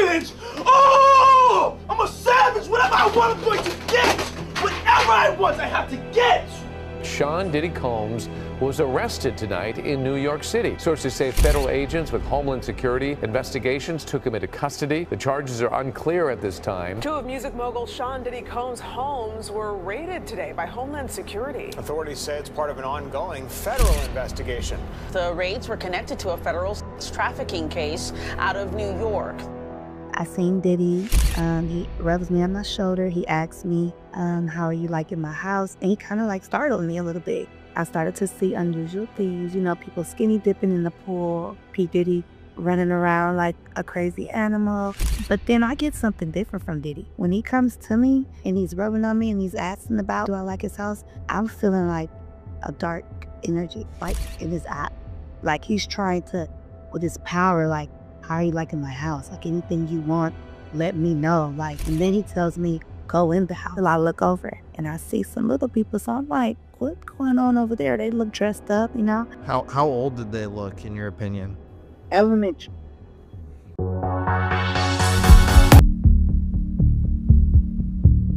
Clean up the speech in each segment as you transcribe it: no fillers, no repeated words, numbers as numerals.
savage! Oh! I'm a savage! Whatever I want, I'm going to get! Whatever I want, I have to get! Sean Diddy Combs was arrested tonight in New York City. Sources say federal agents with Homeland Security investigations took him into custody. The charges are unclear at this time. Two of music mogul Sean Diddy Combs' homes were raided today by Homeland Security. Authorities say it's part of an ongoing federal investigation. The raids were connected to a federal trafficking case out of New York. I seen Diddy. He rubs me on my shoulder. He asked me, how are you liking my house? And he kind of like startled me a little bit. I started to see unusual things, you know, people skinny dipping in the pool, P. Diddy running around like a crazy animal. But then I get something different from Diddy. When he comes to me and he's rubbing on me and he's asking about, do I like his house? I'm feeling like a dark energy, like in his eye. Like he's trying to, with his power, like, how are you liking my house? Like anything you want, let me know. Like, and then he tells me, go in the house. I look over and I see some little people. So I'm like, what's going on over there? They look dressed up, you know? How old did they look, in your opinion? Elementary.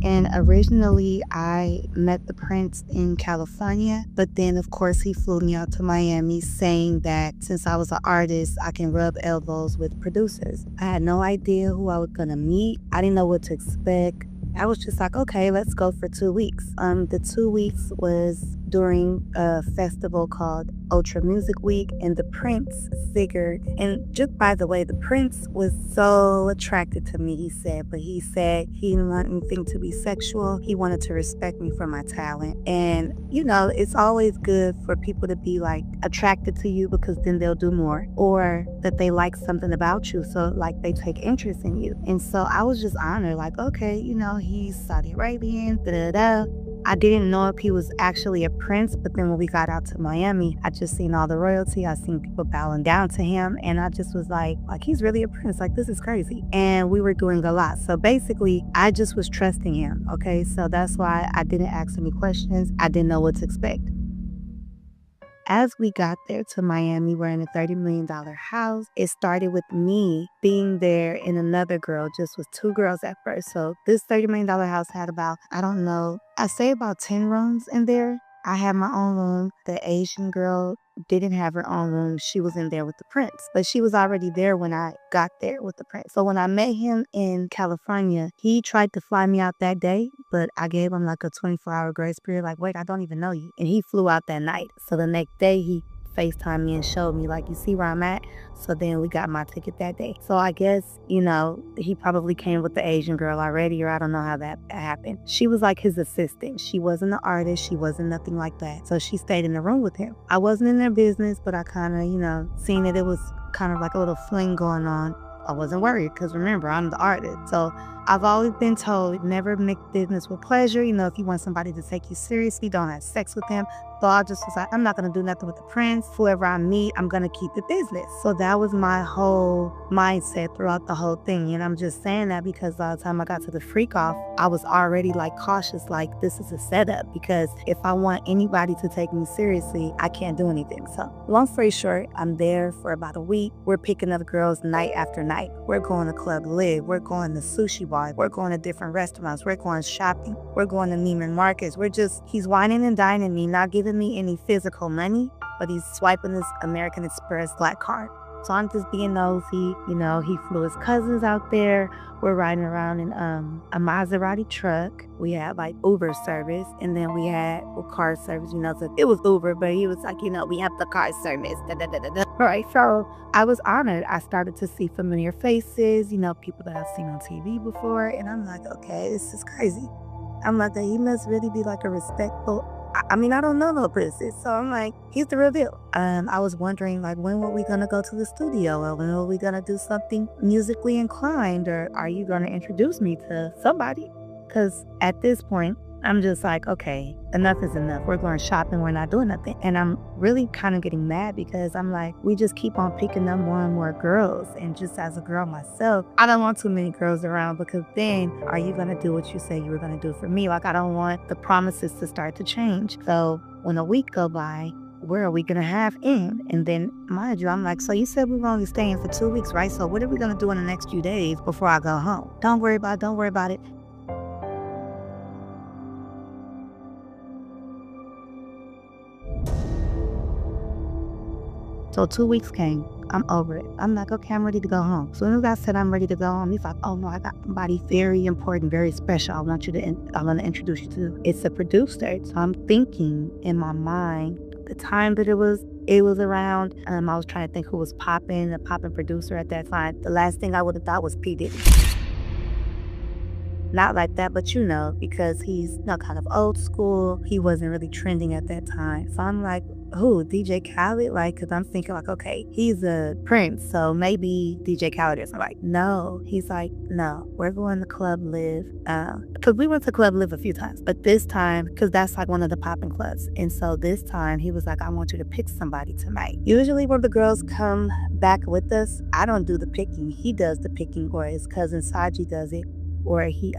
And originally, I met the prince in California, but then, of course, he flew me out to Miami saying that since I was an artist, I can rub elbows with producers. I had no idea who I was going to meet. I didn't know what to expect. I was just like, okay, let's go for 2 weeks. The 2 weeks was during a festival called Ultra Music Week, and the Prince figured, and just by the way, the Prince was so attracted to me, he said he didn't want anything to be sexual. He wanted to respect me for my talent. And, you know, it's always good for people to be like attracted to you because then they'll do more, or that they like something about you. So like they take interest in you. And so I was just honored, like, okay, you know, he's Saudi Arabian, da-da-da. I didn't know if he was actually a prince, but then when we got out to Miami, I just seen all the royalty. I seen people bowing down to him, and I just was like he's really a prince. Like, this is crazy. And we were doing a lot. So basically, I just was trusting him, okay? So that's why I didn't ask any questions. I didn't know what to expect. As we got there to Miami, we're in a $30 million house. It started with me being there and another girl, just with 2 girls at first. So this $30 million house had about, I don't know, I say about 10 rooms in there. I had my own room. The Asian girl didn't have her own room. She was in there with the prince, but she was already there when I got there with the prince. So when I met him in California, he tried to fly me out that day, but I gave him like a 24-hour grace period. Like, wait, I don't even know you. And he flew out that night. So the next day he FaceTimed me and showed me, like, you see where I'm at? So then we got my ticket that day. So I guess, you know, he probably came with the Asian girl already, or I don't know how that happened. She was like his assistant. She wasn't an artist. She wasn't nothing like that. So she stayed in the room with him. I wasn't in their business, but I kind of, you know, seen that it was kind of like a little fling going on. I wasn't worried because remember, I'm the artist. So I've always been told, never mix business with pleasure. You know, if you want somebody to take you seriously, don't have sex with them. So I just was like, I'm not going to do nothing with the prince. Whoever I meet, I'm going to keep it business. So that was my whole mindset throughout the whole thing. And I'm just saying that because by the time I got to the freak off, I was already like cautious, like this is a setup. Because if I want anybody to take me seriously, I can't do anything. So long story short, I'm there for about a week. We're picking up girls night after night. We're going to Club Live. We're going to sushi bars. We're going to different restaurants. We're going shopping. We're going to Neiman Marcus. He's whining and dining me, not giving me any physical money, but he's swiping his American Express black card. So I'm just being nosy. You know, he flew his cousins out there. We're riding around in a Maserati truck. We had like Uber service, and then we had car service, you know, so it was Uber, but he was like, you know, we have the car service, da, da, da, da, da. Right, so I was honored. I started to see familiar faces, you know, people that I've seen on TV before, and I'm like, okay, this is crazy. I'm like, he must really be like a respectful, I mean, I don't know no princess, so I'm like, he's the real deal. I was wondering, like, when were we gonna go to the studio, or when were we gonna do something musically inclined, or are you gonna introduce me to somebody? Because at this point, I'm just like, okay, enough is enough. We're going shopping, we're not doing nothing. And I'm really kind of getting mad because I'm like, we just keep on picking up more and more girls. And just as a girl myself, I don't want too many girls around, because then are you going to do what you say you were going to do for me? Like, I don't want the promises to start to change. So when a week go by, where are we gonna have in? And then, mind you, I'm like, so you said we were only staying for 2 weeks, right? So what are we gonna do in the next few days before I go home? Don't worry about it. So 2 weeks came. I'm over it. I'm like, okay, I'm ready to go home. So when I said I'm ready to go home, he's like, oh no, I got somebody very important, very special. I want to introduce you to. It's a producer. So I'm thinking in my mind, the time that it was around, I was trying to think who was popping, the popping producer at that time. The last thing I would have thought was P. Diddy. Not like that, but because he's kind of old school. He wasn't really trending at that time. So I'm like, who, DJ Khaled? Because I'm thinking okay, he's a Prince, so maybe DJ Khaled is. I'm like, no. He's like, no, we're going to Club Live. Because we went to Club Live a few times, but this time, because that's one of the popping clubs. And so this time he was like, I want you to pick somebody tonight. Usually when the girls come back with us, I don't do the picking. He does the picking, or his cousin Saji does it. Or he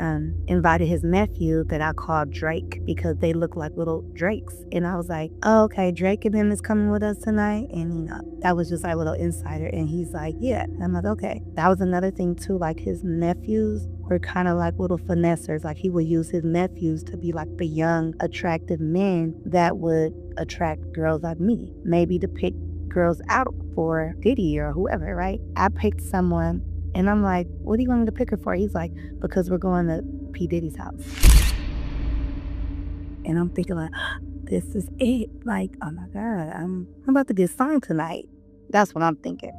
invited his nephew that I called Drake because they look like little Drakes. And I was like, oh, okay, Drake and him is coming with us tonight. And, that was just our little insider. And he's like, yeah. And I'm like, okay. That was another thing, too. His nephews were kind of like little finessers. He would use his nephews to be the young, attractive men that would attract girls like me. Maybe to pick girls out for Diddy or whoever, right? I picked someone. And I'm like, what do you want me to pick her for? He's like, because we're going to P. Diddy's house. And I'm thinking this is it. Oh my God, I'm about to get signed tonight. That's what I'm thinking.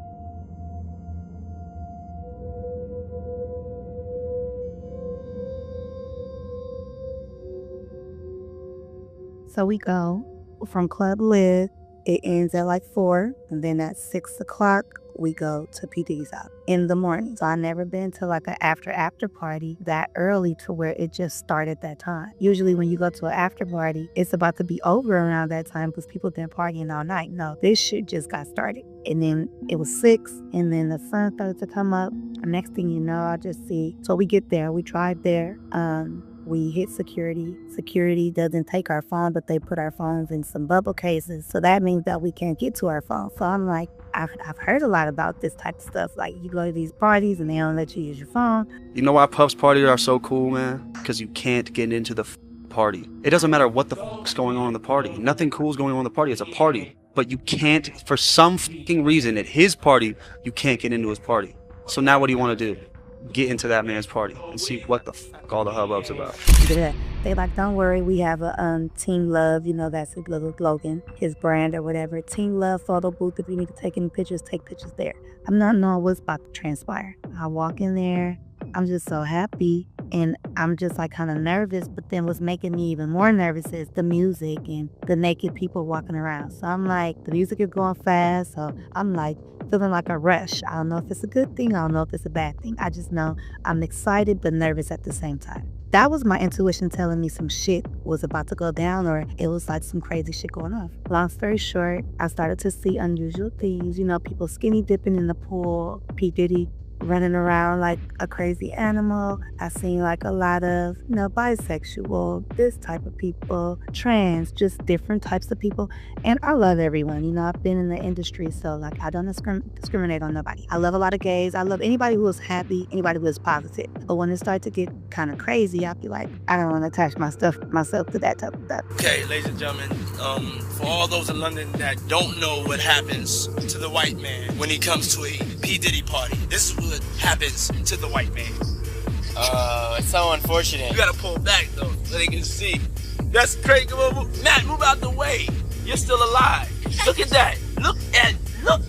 So we go from Club Live. It ends at 4, and then at 6 o'clock, we go to P. Diddy's house in the morning. So I've never been to an after party that early to where it just started that time. Usually when you go to an after party, it's about to be over around that time because people been partying all night. No, this shit just got started. And then it was 6, and then the sun started to come up. And next thing you know, I just see. So we get there, we drive there. We hit security. Security doesn't take our phone, but they put our phones in some bubble cases. So that means that we can't get to our phone. So I'm like, I've heard a lot about this type of stuff. You go to these parties and they don't let you use your phone. You know why Puff's parties are so cool, man? Because you can't get into the party. It doesn't matter what the fuck's going on in the party. Nothing cool is going on in the party. It's a party. But you can't, for some fucking reason, at his party, you can't get into his party. So now what do you want to do? Get into that man's party and see what the fuck all the hubbub's about. They don't worry, we have a Team Love, that's his little slogan, his brand or whatever. Team Love photo booth. If you need to take any pictures, take pictures there. I'm not knowing what's about to transpire. I walk in there, I'm just so happy, and I'm just kind of nervous, but then what's making me even more nervous is the music and the naked people walking around. So I'm the music is going fast, so I'm feeling like a rush. I don't know if it's a good thing, I don't know if it's a bad thing. I just know I'm excited but nervous at the same time. That was my intuition telling me some shit was about to go down, or it was some crazy shit going on. Long story short, I started to see unusual things, people skinny dipping in the pool, P. Diddy running around like a crazy animal. I seen a lot of, bisexual, this type of people, trans, just different types of people. And I love everyone. I've been in the industry, so I don't discriminate on nobody. I love a lot of gays. I love anybody who is happy, anybody who is positive. But when it starts to get kind of crazy, I feel I don't want to attach myself to that type of stuff. Okay, ladies and gentlemen, for all those in London that don't know what happens to the white man when he comes to a P. Diddy party, this is what happens to the white man. It's so unfortunate. You gotta pull back though, so they can see. That's crazy. Matt, move out the way. You're still alive. Look at that. Look.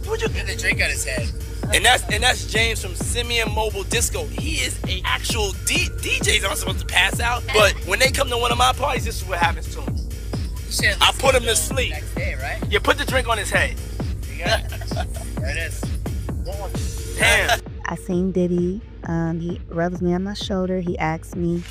Would you get the drink on his head? And that's James from Simeon Mobile Disco. He is an actual DJ's not supposed to pass out, but when they come to one of my parties, this is what happens to him. I put him to sleep. Next day, right? You put the drink on his head. You got it. There it is. Damn. I seen Diddy. He rubs me on my shoulder. He asks me,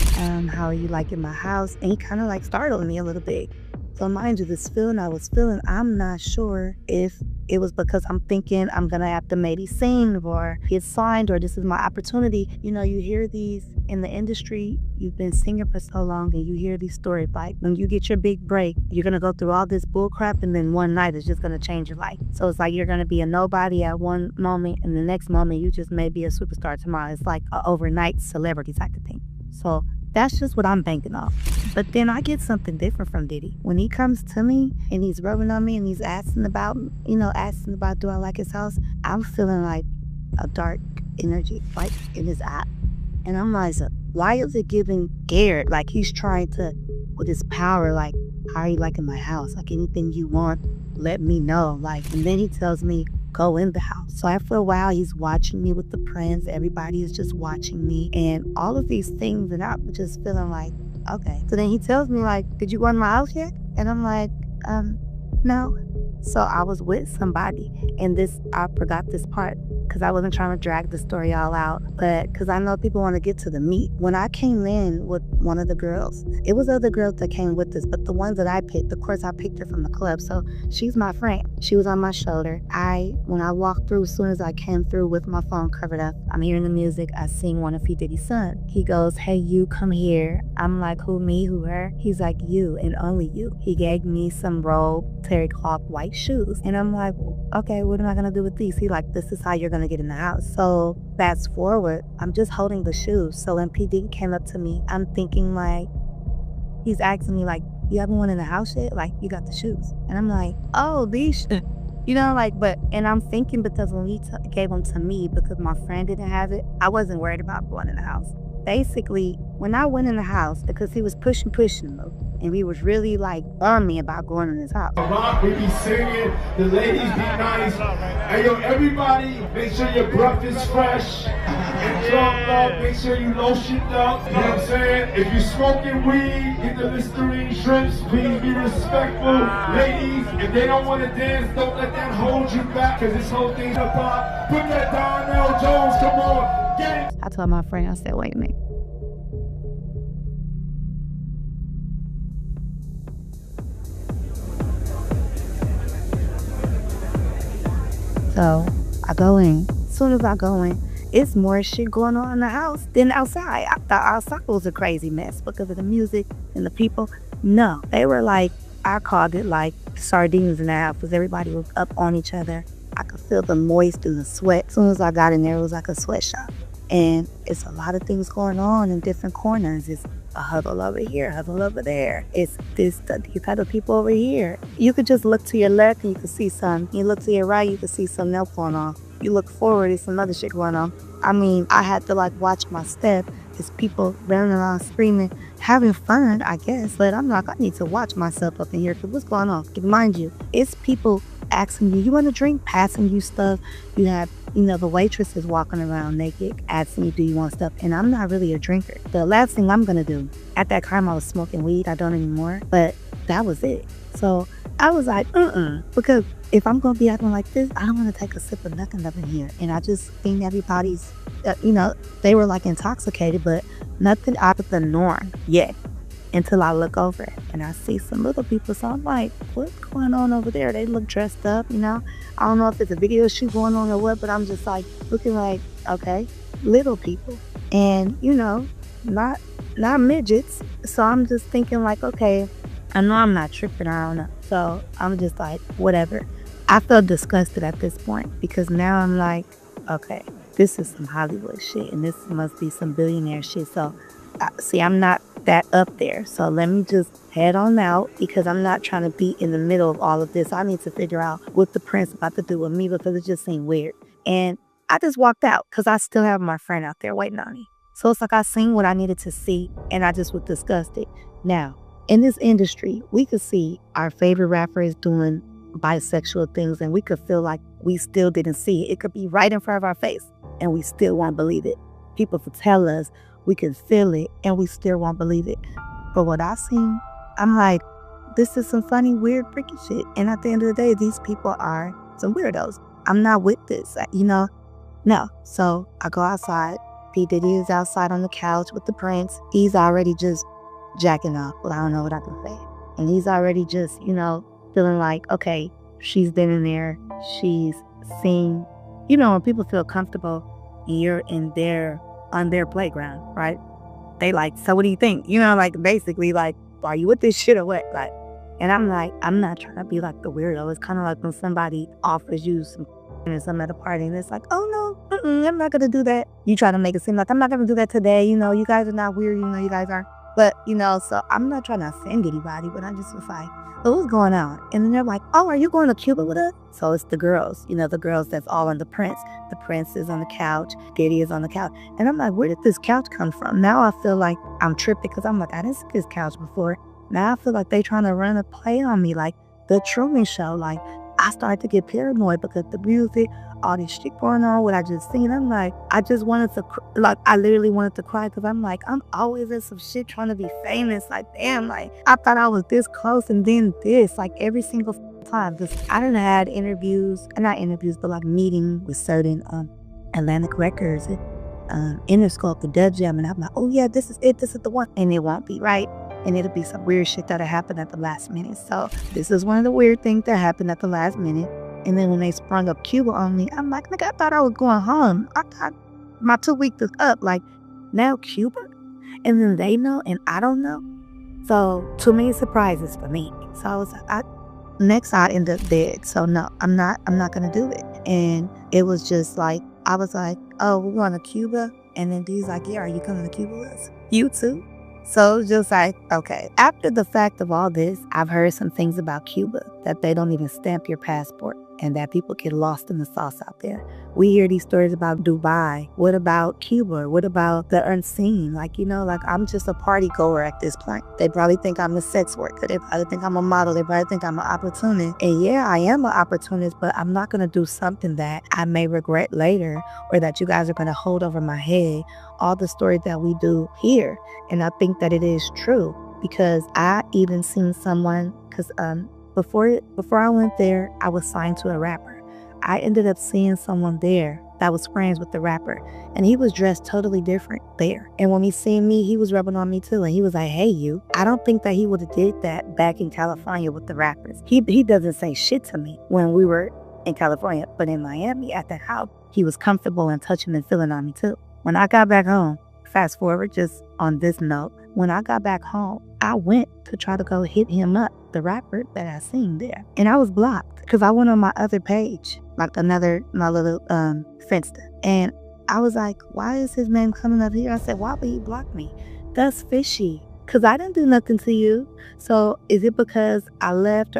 how are you liking my house? And he kind of startled me a little bit. So mind you, this feeling I was feeling, I'm not sure if it was because I'm thinking I'm gonna have to maybe sing or get signed or this is my opportunity. You know, you hear these in the industry, you've been singing for so long and you hear these stories like when you get your big break, you're gonna go through all this bull crap and then one night it's just gonna change your life. So it's like you're gonna be a nobody at one moment and the next moment you just may be a superstar tomorrow. It's like an overnight celebrity type of thing. So that's just what I'm banking off. But then I get something different from Diddy. When he comes to me and he's rubbing on me and he's asking about, do I like his house? I'm feeling like a dark energy, like in his eye. And I'm like, why is it giving scared? Like he's trying to, with his power, like, how are you liking my house? Like anything you want, let me know. Like, and then he tells me, go in the house. So after a while, he's watching me with the prints. Everybody is just watching me. And all of these things, and I'm just feeling like, okay. So then he tells me like, did you go in my house yet? And I'm like, no. So I was with somebody. And I forgot this part because I wasn't trying to drag the story all out. But because I know people want to get to the meat. When I came in with one of the girls, it was other girls that came with us, but the ones that I picked, of course, I picked her from the club. So she's my friend. She was on my shoulder. When I walked through, as soon as I came through with my phone covered up, I'm hearing the music. I sing one of P. Diddy's son. He goes, hey, you come here. I'm like, who, me, who, her? He's like, you and only you. He gave me some robe, terry cloth, white shoes. And I'm like, okay, what am I going to do with these? He like, this is how you're going to get in the house. So fast forward, I'm just holding the shoes. So when P. Diddy came up to me, I'm thinking like, he's asking me like, you haven't went in the house yet? Like, you got the shoes. And I'm like, oh, these you know, like, and I'm thinking because when he gave them to me, because my friend didn't have it, I wasn't worried about going in the house. Basically, when I went in the house, because he was pushing me, and he was really like on me about going in his house. Rock, we be singing, the ladies be nice. Hey yo, everybody, make sure your breath is fresh. And drunk up, make sure you lotioned up. You know what I'm saying? If you smoking weed, get the Listerine strips. Please be respectful. Ladies, if they don't want to dance, don't let that hold you back. Cause this whole thing's about. Put that Donnell Jones, come on, get it. I told my friend, I said, wait a minute. So I go in. As soon as I go in, it's more shit going on in the house than outside. I thought outside was a crazy mess because of the music and the people. No, they were like, I called it like sardines in the house because everybody was up on each other. I could feel the moist and the sweat. As soon as I got in there, it was like a sweatshop. And it's a lot of things going on in different corners. It's a huddle over here, huddle over there. It's these other people over here. You could just look to your left and you can see some. You look to your right, you can see something else going on. You look forward, there's some other shit going on. I mean, I had to like watch my step. It's people running around screaming, having fun, I guess. But I'm like, I need to watch myself up in here because what's going on? Mind you, it's people asking you want a drink, passing you stuff. You have, the waitresses walking around naked, asking you, do you want stuff? And I'm not really a drinker. The last thing I'm gonna do, at that time I was smoking weed, I don't anymore, but that was it. So I was like, because if I'm gonna be acting like this, I don't wanna take a sip of nothing up in here. And I just think everybody's, they were like intoxicated, but nothing out of the norm yet. Until I look over it and I see some little people. So I'm like, what's going on over there? They look dressed up, I don't know if it's a video shoot going on or what, but I'm just like looking like, okay, little people. And, not midgets. So I'm just thinking like, okay, I know I'm not tripping, I don't know. So I'm just like, whatever. I felt disgusted at this point because now I'm like, okay, this is some Hollywood shit and this must be some billionaire shit. So see, I'm not that up there. So let me just head on out because I'm not trying to be in the middle of all of this. I need to figure out what the prince about to do with me because it just seemed weird. And I just walked out because I still have my friend out there waiting on me. So it's like I seen what I needed to see and I just was disgusted. Now, in this industry, we could see our favorite rappers doing bisexual things and we could feel like we still didn't see it. It could be right in front of our face and we still won't believe it. People could tell us, we can feel it and we still won't believe it. But what I seen, I'm like, this is some funny, weird, freaky shit. And at the end of the day, these people are some weirdos. I'm not with this, No. So I go outside. P. Diddy is outside on the couch with the prince. He's already just jacking off. Well, I don't know what I can say. And he's already just, feeling like, okay, she's been in there. She's seen, when people feel comfortable and you're on their playground, right? They like, so what do you think? Basically like, are you with this shit or what? Like, and I'm like, I'm not trying to be like the weirdo. It's kind of like when somebody offers you some at a party and it's like, oh no, I'm not gonna do that. You try to make it seem like I'm not gonna do that today. You guys are not weird. You guys are. But, so I'm not trying to offend anybody, but I just was like, so what's going on? And then they're like, oh, are you going to Cuba with us? So it's the girls, the girls that's all on the Prince. The Prince is on the couch. Diddy is on the couch. And I'm like, where did this couch come from? Now I feel like I'm tripping because I'm like, I didn't see this couch before. Now I feel like they trying to run a play on me, like the Truman Show. Like, I started to get paranoid because the music, all this shit going on, what I just seen. I'm like, I just wanted to, I literally wanted to cry because I'm like, I'm always in some shit trying to be famous. Like, damn, like, I thought I was this close and then this, like, every single time. Because I done had not interviews, but like meeting with certain Atlantic Records and Interscope, the Dub Jam, and I'm like, oh yeah, this is it, this is the one. And it won't be, right? And it'll be some weird shit that'll happen at the last minute. So this is one of the weird things that happened at the last minute. And then when they sprung up Cuba on me, I'm like, nigga, I thought I was going home. I thought my 2 weeks is up. Like, now Cuba? And then they know and I don't know. So too many surprises for me. So I was like, next I end up dead. So no, I'm not gonna do it. And it was just like, I was like, oh, we're going to Cuba. And then D's like, yeah, are you coming to Cuba with us? You too? So it was just like, okay. After the fact of all this, I've heard some things about Cuba, that they don't even stamp your passport and that people get lost in the sauce out there. We hear these stories about Dubai. What about Cuba? What about the unseen? Like, I'm just a party goer at this point. They probably think I'm a sex worker. They probably think I'm a model. They probably think I'm an opportunist. And yeah, I am an opportunist, but I'm not going to do something that I may regret later or that you guys are going to hold over my head. All the stories that we do here. And I think that it is true because I even seen someone, because before I went there, I was signed to a rapper. I ended up seeing someone there that was friends with the rapper, and he was dressed totally different there. And when he seen me, he was rubbing on me too, and he was like, hey, you. I don't think that he would have did that back in California with the rappers. He doesn't say shit to me when we were in California, but in Miami at the house, he was comfortable and touching and feeling on me too. When I got back home, fast forward just on this note, when I got back home, I went to try to go hit him up, the rapper that I seen there. And I was blocked because I went on my other page, like my little Finsta. And I was like, why is his name coming up here? I said, why would he block me? That's fishy because I didn't do nothing to you. So is it because I left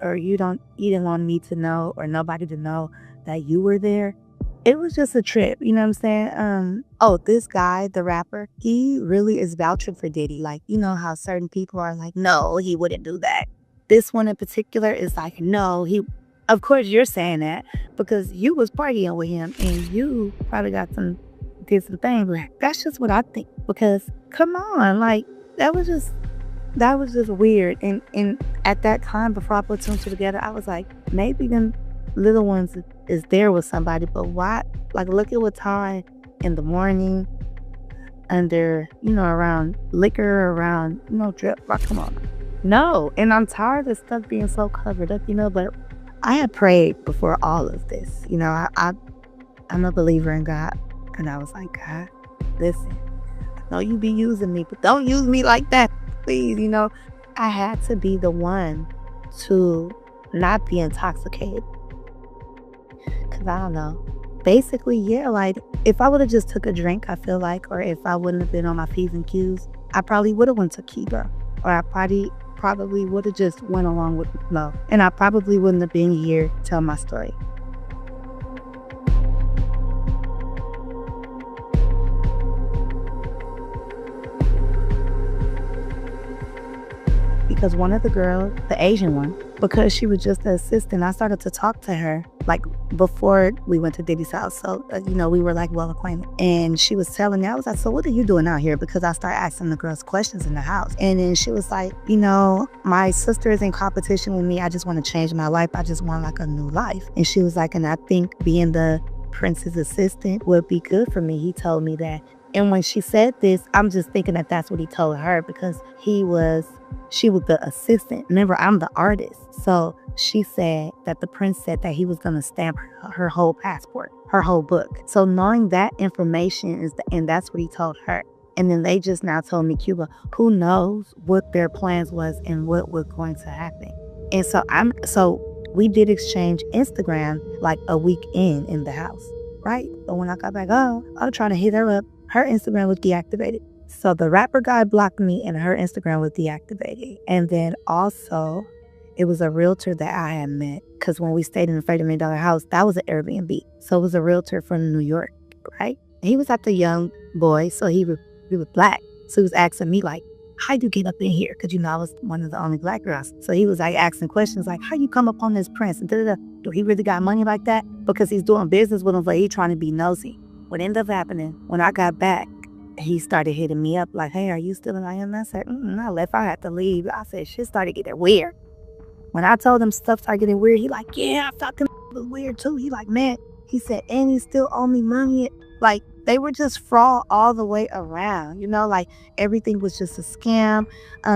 or you didn't want me to know or nobody to know that you were there? It was just a trip, you know what I'm saying? This guy, the rapper, he really is vouching for Diddy. Like, you know how certain people are like, no, he wouldn't do that. This one in particular is like, no, of course you're saying that because you was partying with him and you probably did some things. Like, that's just what I think because come on, like that was just weird. And at that time, before I put two and two together, I was like, maybe them little ones is there with somebody, but why? Like, look at what time in the morning under, around liquor, around, drip. Like, come on. No. And I'm tired of stuff being so covered up, but I had prayed before all of this. I'm a believer in God. And I was like, God, listen, I know you be using me, but don't use me like that, please. I had to be the one to not be intoxicated. Because I don't know. Basically, yeah, like if I would have just took a drink, I feel like, or if I wouldn't have been on my P's and Q's, I probably would have went to Cuba. Or I probably would have just went along with the flow. And I probably wouldn't have been here to tell my story. Because one of the girls, the Asian one, because she was just an assistant, I started to talk to her like before we went to Diddy's house. So, we were like well acquainted. And she was telling me, I was like, so what are you doing out here? Because I started asking the girls questions in the house. And then she was like, my sister is in competition with me. I just want to change my life. I just want like a new life. And she was like, and I think being the Prince's assistant would be good for me. He told me that And when she said this, I'm just thinking that that's what he told her because she was the assistant. Remember, I'm the artist. So she said that the prince said that he was going to stamp her whole passport, her whole book. So knowing that information and that's what he told her. And then they just now told me Cuba, who knows what their plans was and what was going to happen. And so we did exchange Instagram like a week in the house, right? But when I got back home, I was trying to hit her up. Her Instagram was deactivated. So the rapper guy blocked me and her Instagram was deactivated. And then also, it was a realtor that I had met. Because when we stayed in the $30 million house, that was an Airbnb. So it was a realtor from New York, right? And he was like a young boy, so he was black. So he was asking me like, how you get up in here? Because, I was one of the only black girls. So he was like asking questions like, how you come up on this prince? And do he really got money like that? Because he's doing business with him, but he trying to be nosy. What ended up happening, when I got back, he started hitting me up like, hey, are you still in Miami? I said, I left. I had to leave. I said, shit started getting weird. When I told him stuff started getting weird, he like, yeah, I thought them was weird too. He like, man, he said, and he still owe me money. Like, they were just fraud all the way around, like everything was just a scam.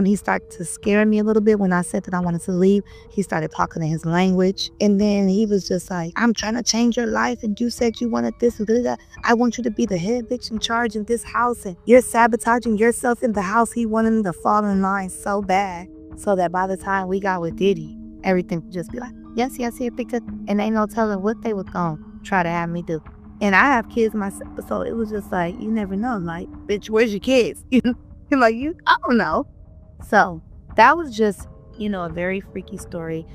He started to scare me a little bit when I said that I wanted to leave. He started talking in his language. And then he was just like, I'm trying to change your life. And you said you wanted this and that. I want you to be the head bitch in charge in this house. And you're sabotaging yourself in the house. He wanted him to fall in line so bad. So that by the time we got with Diddy, everything would just be like, yes, because, and ain't no telling what they was going to try to have me do. And I have kids myself, so it was just like, you never know. Like, bitch, where's your kids? You're like, I don't know. So that was just, a very freaky story.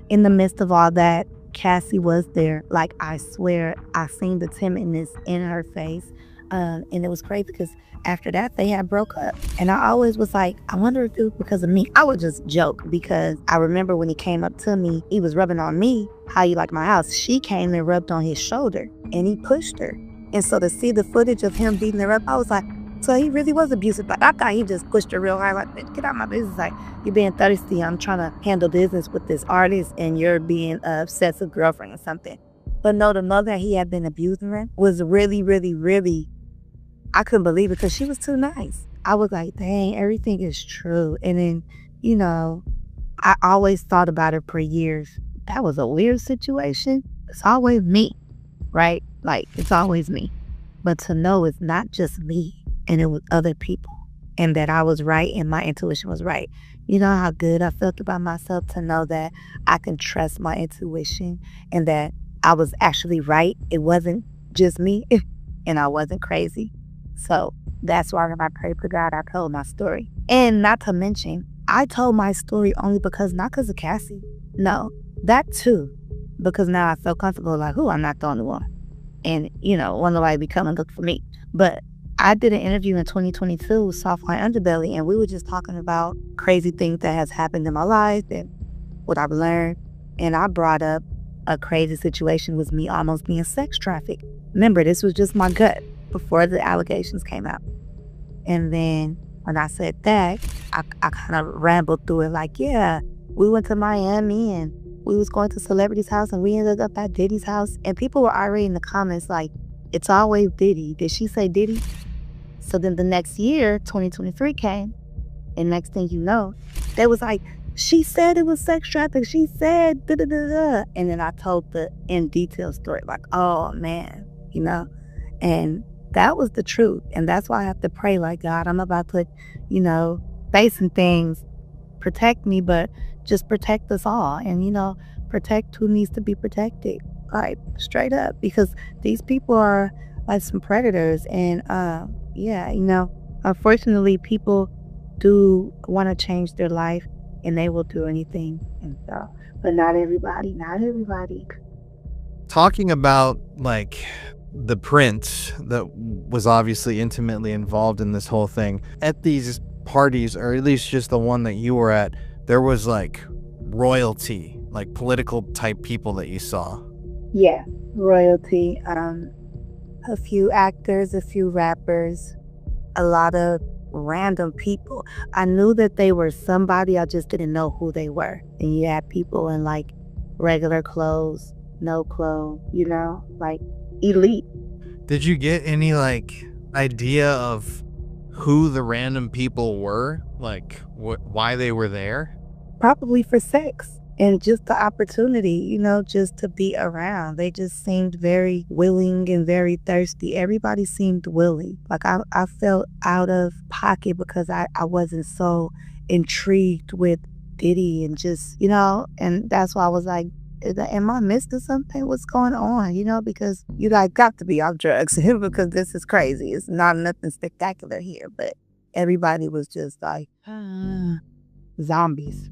In the midst of all that, Cassie was there. Like, I swear, I seen the timidness in her face. And it was crazy because after that, they had broke up. And I always was like, I wonder if it was because of me. I would just joke because I remember when he came up to me, he was rubbing on me, how you like my house. She came and rubbed on his shoulder and he pushed her. And so to see the footage of him beating her up, I was like, so he really was abusive. But I thought he just pushed her real hard, like, get out of my business. Like, you're being thirsty. I'm trying to handle business with this artist and you're being an obsessive girlfriend or something. But no, the mother he had been abusing her was really, really, really, I couldn't believe it because she was too nice. I was like, dang, everything is true. And then, I always thought about her for years. That was a weird situation. It's always me, right? Like, it's always me. But to know it's not just me and it was other people and that I was right and my intuition was right. You know how good I felt about myself to know that I can trust my intuition and that I was actually right. It wasn't just me and I wasn't crazy. So that's why when I prayed to God, I told my story. And not to mention, I told my story only not because of Cassie. No, that too. Because now I felt comfortable, like, I'm not the only one. And, won't nobody be coming look for me. But I did an interview in 2022 with Soft White Underbelly, and we were just talking about crazy things that has happened in my life and what I've learned. And I brought up a crazy situation with me almost being sex trafficked. Remember, this was just my gut before the allegations came out. And then when I said that, I kind of rambled through it like, yeah, we went to Miami and we was going to celebrity's house and we ended up at Diddy's house. And people were already in the comments like, it's always Diddy. Did she say Diddy? So then the next year, 2023 came, and next thing you know, they was like, she said it was sex trafficking. She said da-da-da-da. And then I told the in detail story, like, oh man, and that was the truth. And that's why I have to pray, like, God, I'm about to, face some things, protect me, but just protect us all. And, protect who needs to be protected, like, straight up, because these people are like some predators. And, unfortunately, people do want to change their life and they will do anything. And so, but not everybody. Talking about, like, the prince that was obviously intimately involved in this whole thing, at these parties, or at least just the one that you were at, there was like royalty, like political type people that you saw. Yeah, royalty. A few actors, a few rappers, a lot of random people. I knew that they were somebody, I just didn't know who they were. And you had people in like regular clothes, no clothes, you know, like elite. Did you get any like idea of who the random people were? Like why they were there? Probably for sex and just the opportunity, you know, just to be around. They just seemed very willing and very thirsty. Everybody seemed willing. Like I felt out of pocket because I wasn't so intrigued with Diddy and just, you know, and that's why I was like, am I missing something? What's going on? You know, because you guys got to be off drugs because this is crazy. It's not nothing spectacular here, but everybody was just like, zombies.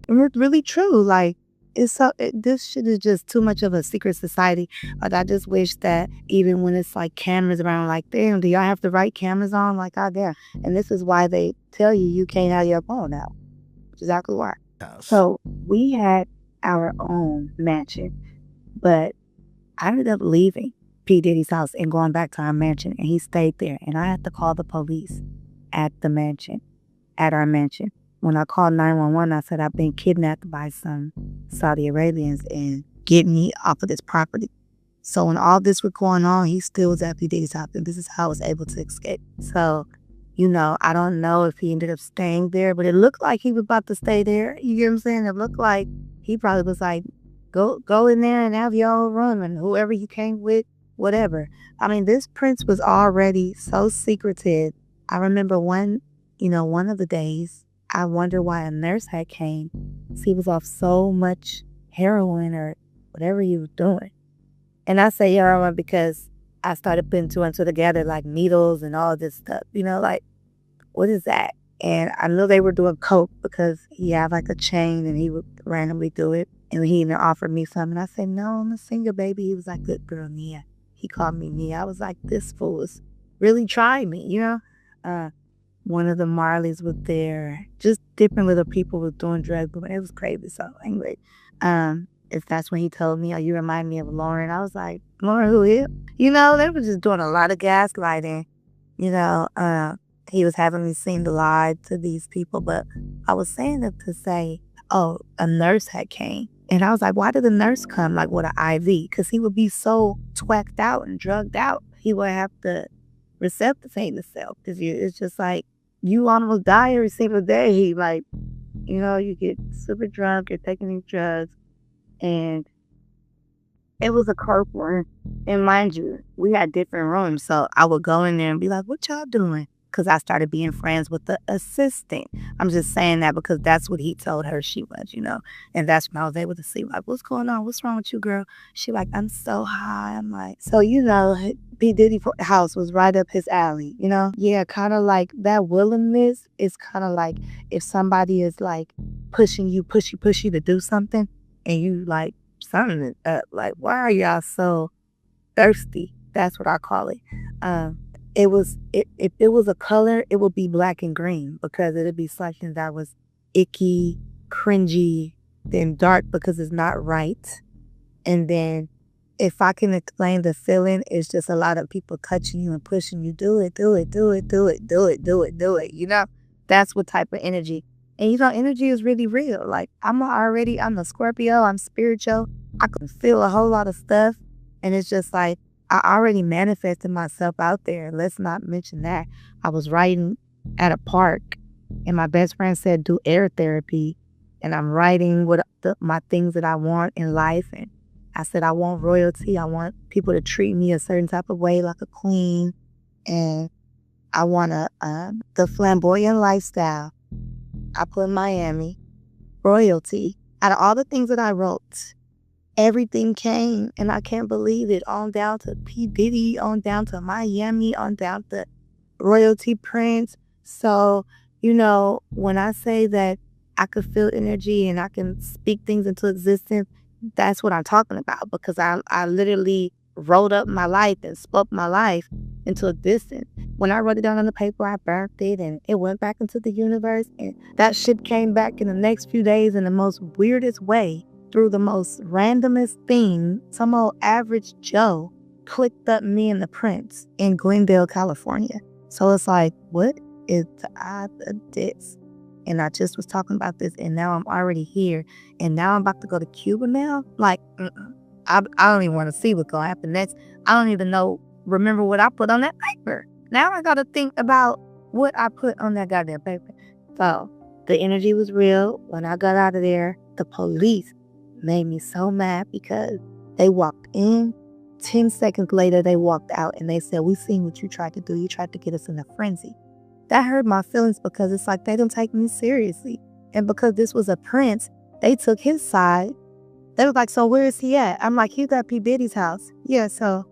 And it's really true. Like, this shit is just too much of a secret society. Like, I just wish that even when it's like cameras around, like, damn, do y'all have the right cameras on? Like, oh, damn. And this is why they tell you can't have your phone out. Exactly why. So we had our own mansion, but I ended up leaving P. Diddy's house and going back to our mansion, and he stayed there. And I had to call the police at our mansion. When I called 911, I said, I've been kidnapped by some Saudi Arabians and get me off of this property. So when all this was going on, he still was at P. Diddy's house, and this is how I was able to escape. So, you know, I don't know if he ended up staying there, but it looked like he was about to stay there. You get what I'm saying? It looked like he probably was like, go in there and have your own room, and whoever you came with, whatever. I mean, this prince was already so secretive. I remember one of the days, I wonder why a nurse had came. He was off so much heroin or whatever he was doing. And I say heroin because I started putting two and two together, like needles and all this stuff. You know, like, what is that? And I knew they were doing coke because he had like a chain and he would randomly do it. And he even offered me some. And I said, no, I'm a singer, baby. He was like, good girl, Nia. He called me Nia. I was like, this fool is really trying me, you know? One of the Marleys was there. Just different little people was doing drugs. But it was crazy. So anyway, if that's when he told me, oh, you remind me of Lauren. I was like, Lauren, who is? You know, they were just doing a lot of gaslighting. You know, he was having me sing the lie to these people. But I was saying it to say, oh, a nurse had came. And I was like, why did the nurse come, like, with an IV? Because he would be so twacked out and drugged out. He would have to resuscitate himself. Because it's just like, you almost die every single day. Like, you know, you get super drunk, you're taking these drugs. And it was a coke room. And mind you, we had different rooms. So I would go in there and be like, what y'all doing? Because I started being friends with the assistant. I'm just saying that because that's what he told her she was, you know. And that's when I was able to see, like, what's going on? What's wrong with you, girl? She like, I'm so high. I'm like, so, you know, P. Diddy house was right up his alley, you know? Yeah, kind of like that willingness is kind of like if somebody is like pushing you, push you to do something and you like, something is up. Like, why are y'all so thirsty? That's what I call it. If it was a color, it would be black and green because it'd be something that was icky, cringy, then dark because it's not right. And then if I can explain the feeling, it's just a lot of people touching you and pushing you. Do it. You know, that's what type of energy. And you know, energy is really real. Like I'm a Scorpio, I'm spiritual. I can feel a whole lot of stuff. And it's just like, I already manifested myself out there. Let's not mention that. I was writing at a park and my best friend said, do air therapy. And I'm writing what my things that I want in life. And I said, I want royalty. I want people to treat me a certain type of way, like a queen. And I want the flamboyant lifestyle. I put Miami, royalty. Out of all the things that I wrote, everything came, and I can't believe it. On down to P. Diddy, on down to Miami, on down to royalty prince. So, you know, when I say that I could feel energy and I can speak things into existence, that's what I'm talking about because I literally wrote up my life and spoke my life into existence. When I wrote it down on the paper, I burned it and it went back into the universe. And that shit came back in the next few days in the most weirdest way. Through the most randomest thing, some old average Joe clicked up me and the prince in Glendale, California. So it's like, what? is to add the dits. And I just was talking about this, and now I'm already here, and now I'm about to go to Cuba now. Like, I don't even want to see what's gonna happen next. I don't even remember what I put on that paper. Now I gotta think about what I put on that goddamn paper. So the energy was real. When I got out of there, the police made me so mad because they walked in. 10 seconds later, they walked out and they said, "We seen what you tried to do. You tried to get us in a frenzy." That hurt my feelings because it's like they don't take me seriously. And because this was a prince, they took his side. They was like, "So where is he at?" I'm like, "He's at P. Diddy's house." Yeah, so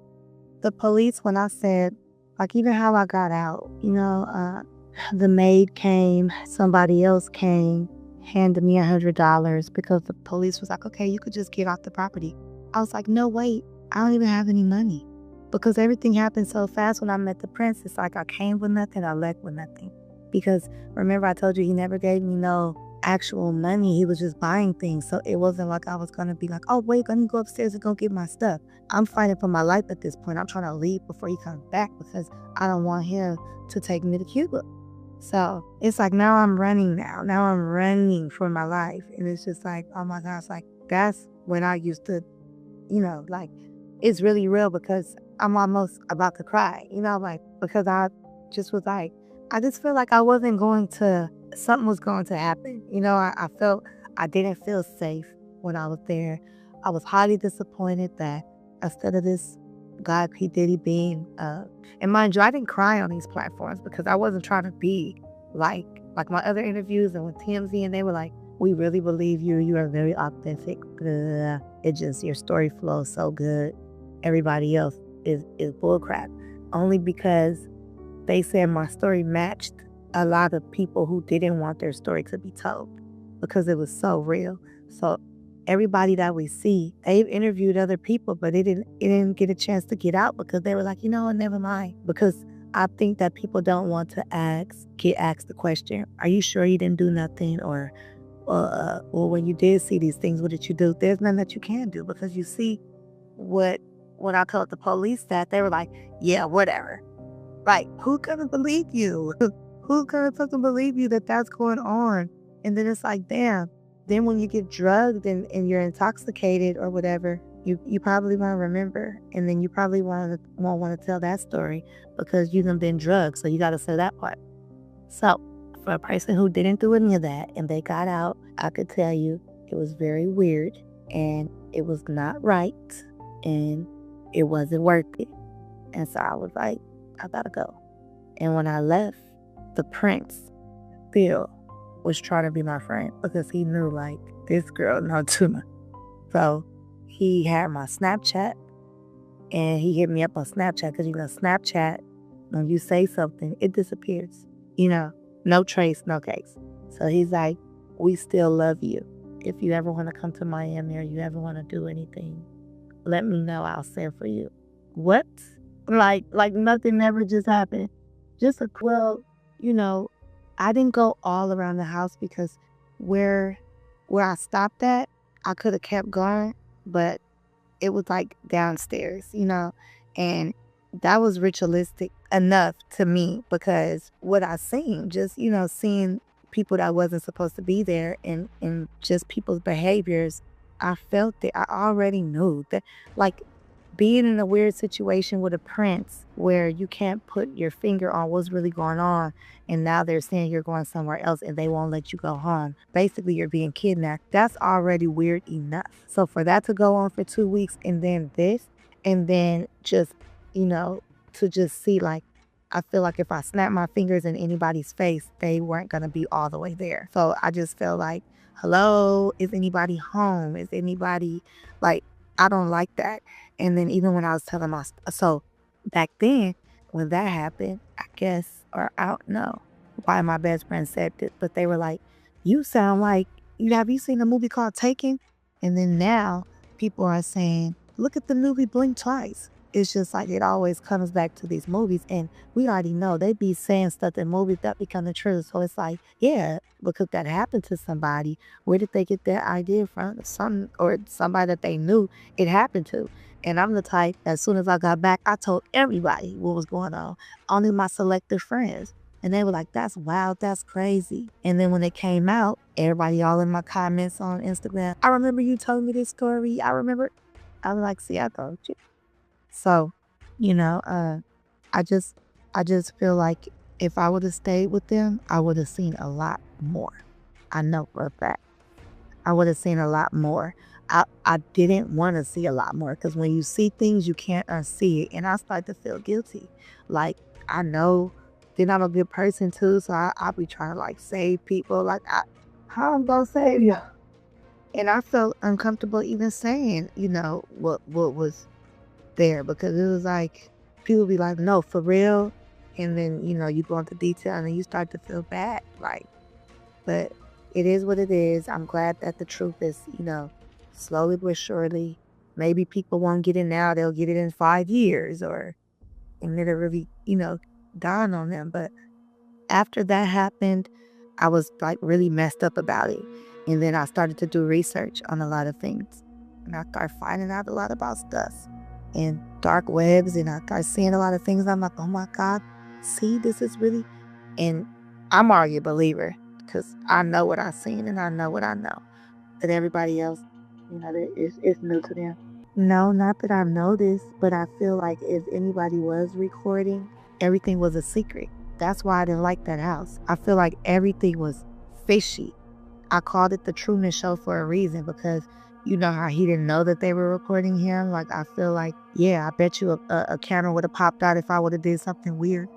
the police, when I said, like, even how I got out, the maid came, somebody else came, handed me $100 because the police was like, "Okay, you could just get off the property." I was like, "No, wait, I don't even have any money." Because everything happened so fast when I met the prince. It's like I came with nothing, I left with nothing. Because remember I told you he never gave me no actual money. He was just buying things. So it wasn't like I was going to be like, "Oh, wait, let me go upstairs and go get my stuff." I'm fighting for my life at this point. I'm trying to leave before he comes back because I don't want him to take me to Cuba. So it's like now I'm running now. Now I'm running for my life. And it's just like, oh my gosh, like that's when I used to, like it's really real because I'm almost about to cry, like because I just was like, I just feel like something was going to happen. I felt I didn't feel safe when I was there. I was highly disappointed that instead of this guy P. Diddy being, and mind you, I didn't cry on these platforms because I wasn't trying to be like my other interviews and with TMZ, and they were like, "We really believe you. You are very authentic. Blah. It just, your story flows so good. Everybody else is bullcrap." Only because they said my story matched a lot of people who didn't want their story to be told because it was so real. So everybody that we see, they've interviewed other people, but it didn't get a chance to get out because they were like, never mind. Because I think that people don't want to get asked the question, "Are you sure you didn't do nothing?" Or when you did see these things, what did you do? There's nothing that you can do because you see when I told the police that, they were like, "Yeah, whatever." Like, who gonna believe you? Who gonna fucking believe you that that's going on? And then it's like, damn. Then when you get drugged and you're intoxicated or whatever, you probably won't remember. And then you probably won't want to tell that story because you done been drugged. So you got to say that part. So for a person who didn't do any of that and they got out, I could tell you it was very weird and it was not right and it wasn't worth it. And so I was like, I gotta go. And when I left, the prince still was trying to be my friend because he knew like this girl no tuna. So he had my Snapchat and he hit me up on Snapchat because Snapchat, when you say something, it disappears. No trace, no case. So he's like, "We still love you. If you ever want to come to Miami or you ever want to do anything, let me know. I'll send for you." What? Like nothing ever just happened. I didn't go all around the house because where I stopped at, I could have kept going, but it was like downstairs, and that was ritualistic enough to me because what I seen, just, seeing people that wasn't supposed to be there and just people's behaviors, I felt it. I already knew that, like, being in a weird situation with a prince where you can't put your finger on what's really going on, and now they're saying you're going somewhere else and they won't let you go home. Basically, you're being kidnapped. That's already weird enough. So for that to go on for 2 weeks and then this, and then just, to just see, like, I feel like if I snap my fingers in anybody's face, they weren't going to be all the way there. So I just felt like, hello, is anybody home? Is anybody, like, I don't like that. And then even when I was telling so back then, when that happened, I guess, or I don't know why my best friend said this, but they were like, "You sound like, have you seen a movie called Taken?" And then now people are saying, "Look at the movie Blink Twice." It's just like it always comes back to these movies, and we already know they be saying stuff in movies that become the truth. So it's like, yeah, because that happened to somebody. Where did they get that idea from? Somebody that they knew it happened to. And I'm the type, as soon as I got back, I told everybody what was going on. Only my selected friends. And they were like, that's wild, that's crazy. And then when it came out, everybody all in my comments on Instagram, I remember you told me this story. I was like, see, I told you. So, you know, I just feel like if I would have stayed with them, I would have seen a lot more. I know for a fact. I would have seen a lot more. I didn't want to see a lot more because when you see things, you can't unsee it. And I started to feel guilty. Like, I know that I'm a good person too, so I'll be trying to like save people. Like, how I'm gonna save you? And I felt uncomfortable even saying, you know, what was there, because it was like, people be like, no, for real. And then, you know, you go into detail and then you start to feel bad. Like, but it is what it is. I'm glad that the truth is, you know, slowly but surely, maybe people won't get it now, they'll get it in 5 years, and it'll really, you know, dawn on them. But after that happened, I was like really messed up about it. And then I started to do research on a lot of things. And I started finding out a lot about stuff and dark webs, and I started seeing a lot of things. I'm like, oh my God, see, this is really, and I'm already a believer because I know what I've seen and I know what I know. But everybody else, you know, it's new to them. No, not that I've noticed, but I feel like if anybody was recording, everything was a secret. That's why I didn't like that house. I feel like everything was fishy. I called it the Truman Show for a reason, because you know how he didn't know that they were recording him? Like, I feel like, yeah, I bet you a camera would have popped out if I would have did something weird.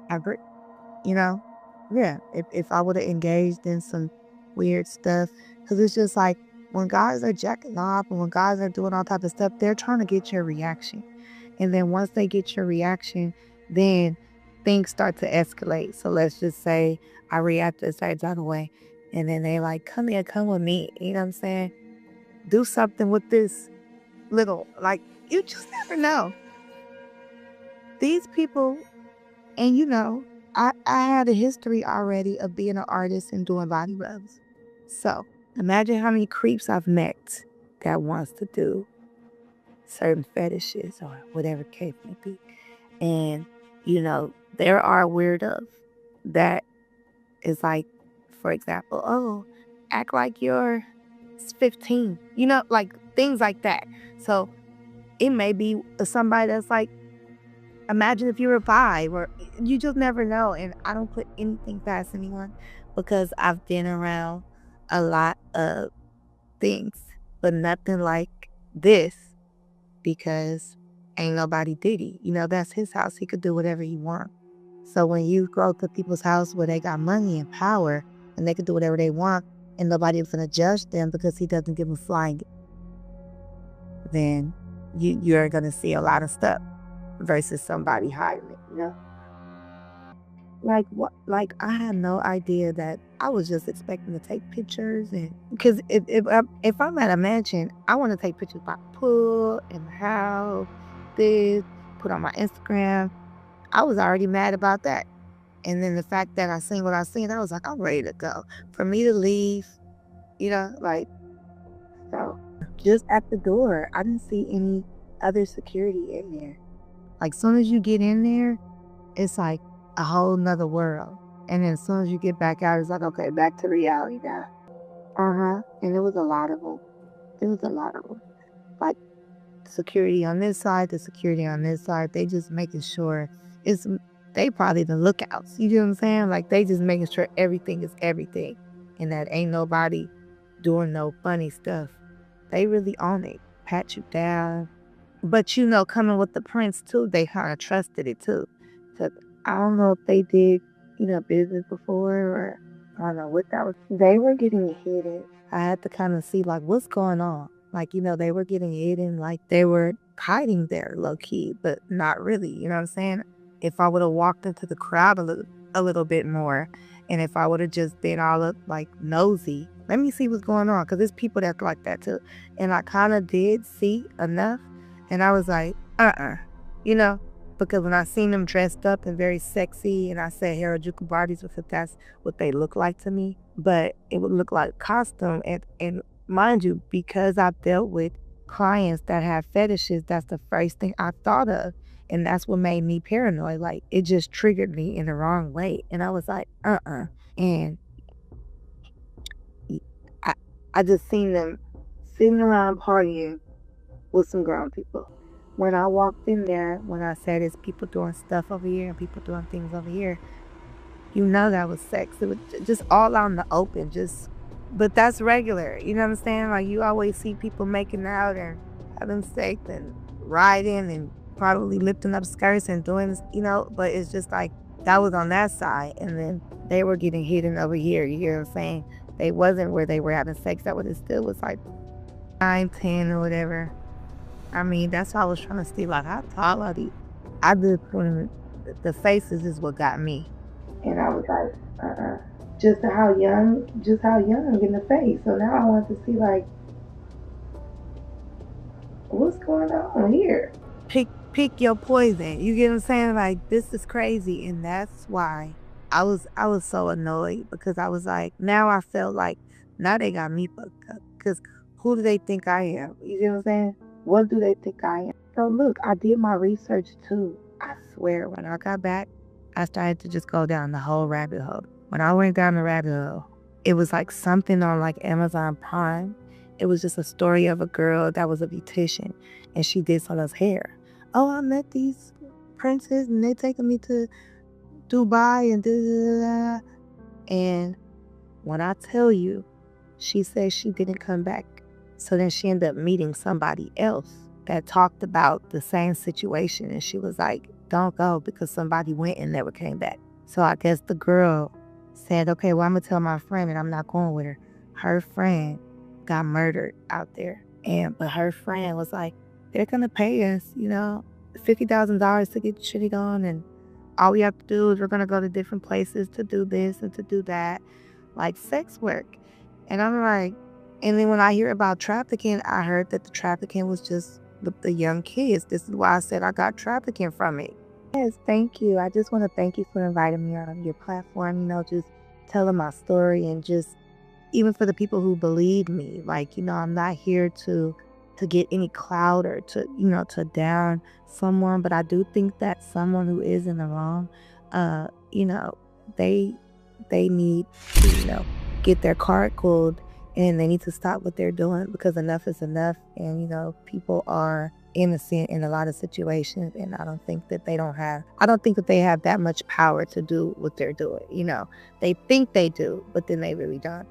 You know? Yeah, if I would have engaged in some weird stuff. Because it's just like, when guys are jacking off and when guys are doing all type of stuff, they're trying to get your reaction. And then once they get your reaction, then things start to escalate. So let's just say I react a certain type of way, and then they like, come here, come with me. You know what I'm saying? Do something with this little, like, you just never know. These people, and you know, I had a history already of being an artist and doing body rubs. So imagine how many creeps I've met that wants to do certain fetishes or whatever case may be. And, you know, there are weirdos that is like, for example, oh, act like you're 15. You know, like things like that. So it may be somebody that's like, imagine if you were 5, or you just never know. And I don't put anything past anyone because I've been around a lot of things, but nothing like this, because ain't nobody Diddy. You know, that's his house. He could do whatever he wants. So when you go to people's house where they got money and power and they can do whatever they want and nobody's going to judge them because he doesn't give a flying, then you're going to see a lot of stuff versus somebody hiding it, you know? Like, what? Like, I had no idea that. I was just expecting to take pictures, and because if I'm at a mansion, I want to take pictures by the pool and the house, this, put on my Instagram. I was already mad about that. And then the fact that I seen what I seen, I was like, I'm ready to go. For me to leave, you know, like, so just at the door, I didn't see any other security in there. Like, soon as you get in there, it's like a whole nother world. And then as soon as you get back out, it's like, okay, back to reality now. And it was a lot of them. Like, security on this side, the security on this side, they just making sure they probably the lookouts. You know what I'm saying? Like, they just making sure everything is everything. And that ain't nobody doing no funny stuff. They really own it. Pat you down. But, you know, coming with the prince, too, they kind of trusted it, too. So, I don't know if they did, you know, business before, or I don't know what that was. They were getting hidden. I had to kind of see, like, what's going on? Like, you know, they were getting hidden, like they were hiding there low-key, but not really, you know what I'm saying? If I would have walked into the crowd a little bit more, and if I would have just been all up, like, nosy, let me see what's going on, because there's people that's like that, too. And I kind of did see enough, and I was like, you know? Because when I seen them dressed up and very sexy, and I said Harajuku bodies, because that's what they look like to me, but it would look like costume. And mind you, because I've dealt with clients that have fetishes, that's the first thing I thought of. And that's what made me paranoid. Like, it just triggered me in the wrong way. And I was like, And I just seen them sitting around partying with some grown people. When I walked in there, when I said it's people doing stuff over here and people doing things over here, you know that was sex. It was just all out in the open, but that's regular. You know what I'm saying? Like, you always see people making out and having sex and riding and probably lifting up skirts and doing, but it's just like, that was on that side. And then they were getting hidden over here. You hear what I'm saying? They wasn't where they were having sex. That was, it still was like 9, 10 or whatever. I mean, that's why I was trying to see, like, how tall are these? I just, when the faces is what got me. And I was like, just how young in the face. So now I want to see, like, what's going on here? Pick your poison. You get what I'm saying? Like, this is crazy. And that's why I was so annoyed, because I was like, now I felt like, now they got me fucked up. Because who do they think I am? You get what I'm saying? What do they think I am? So look, I did my research too. I swear, when I got back, I started to just go down the whole rabbit hole. When I went down the rabbit hole, it was like something on like Amazon Prime. It was just a story of a girl that was a beautician, and she did someone's hair. Oh, I met these princes, and they taking me to Dubai and da. And when I tell you, she said she didn't come back. So then she ended up meeting somebody else that talked about the same situation. And she was like, don't go, because somebody went and never came back. So I guess the girl said, okay, well, I'm going to tell my friend, and I'm not going with her. Her friend got murdered out there. But her friend was like, they're going to pay us, $50,000 to get shitty on. And all we have to do is we're going to go to different places to do this and to do that, like sex work. And I'm like, and then when I hear about trafficking, I heard that the trafficking was just the young kids. This is why I said I got trafficking from it. Yes, thank you. I just want to thank you for inviting me on your platform, just telling my story, and just even for the people who believe me. Like, I'm not here to get any clout or to down someone, but I do think that someone who is in the wrong, they need to, get their card pulled, and they need to stop what they're doing, because enough is enough. And, people are innocent in a lot of situations, and I don't think that they have that much power to do what they're doing. They think they do, but then they really don't.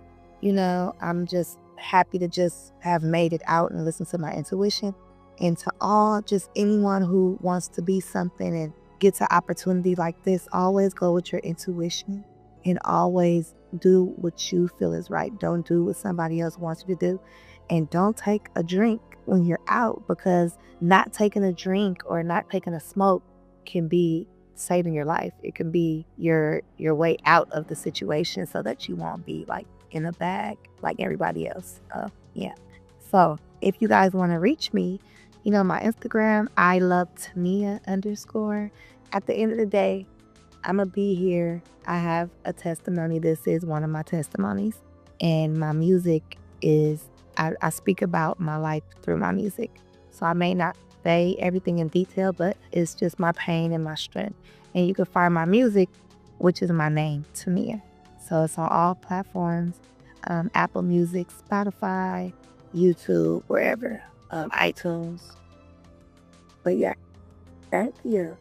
I'm just happy to just have made it out and listen to my intuition. And to just anyone who wants to be something and gets an opportunity like this, always go with your intuition and always do what you feel is right. Don't do what somebody else wants you to do. And don't take a drink when you're out, because not taking a drink or not taking a smoke can be saving your life. It can be your way out of the situation, so that you won't be like in a bag like everybody else. Yeah. So if you guys want to reach me, my Instagram, I love Tamia _. At the end of the day, I'm going to be here. I have a testimony. This is one of my testimonies. And my music is, I speak about my life through my music. So I may not say everything in detail, but it's just my pain and my strength. And you can find my music, which is my name, Tamia. So it's on all platforms, Apple Music, Spotify, YouTube, wherever, iTunes. But yeah, thank you.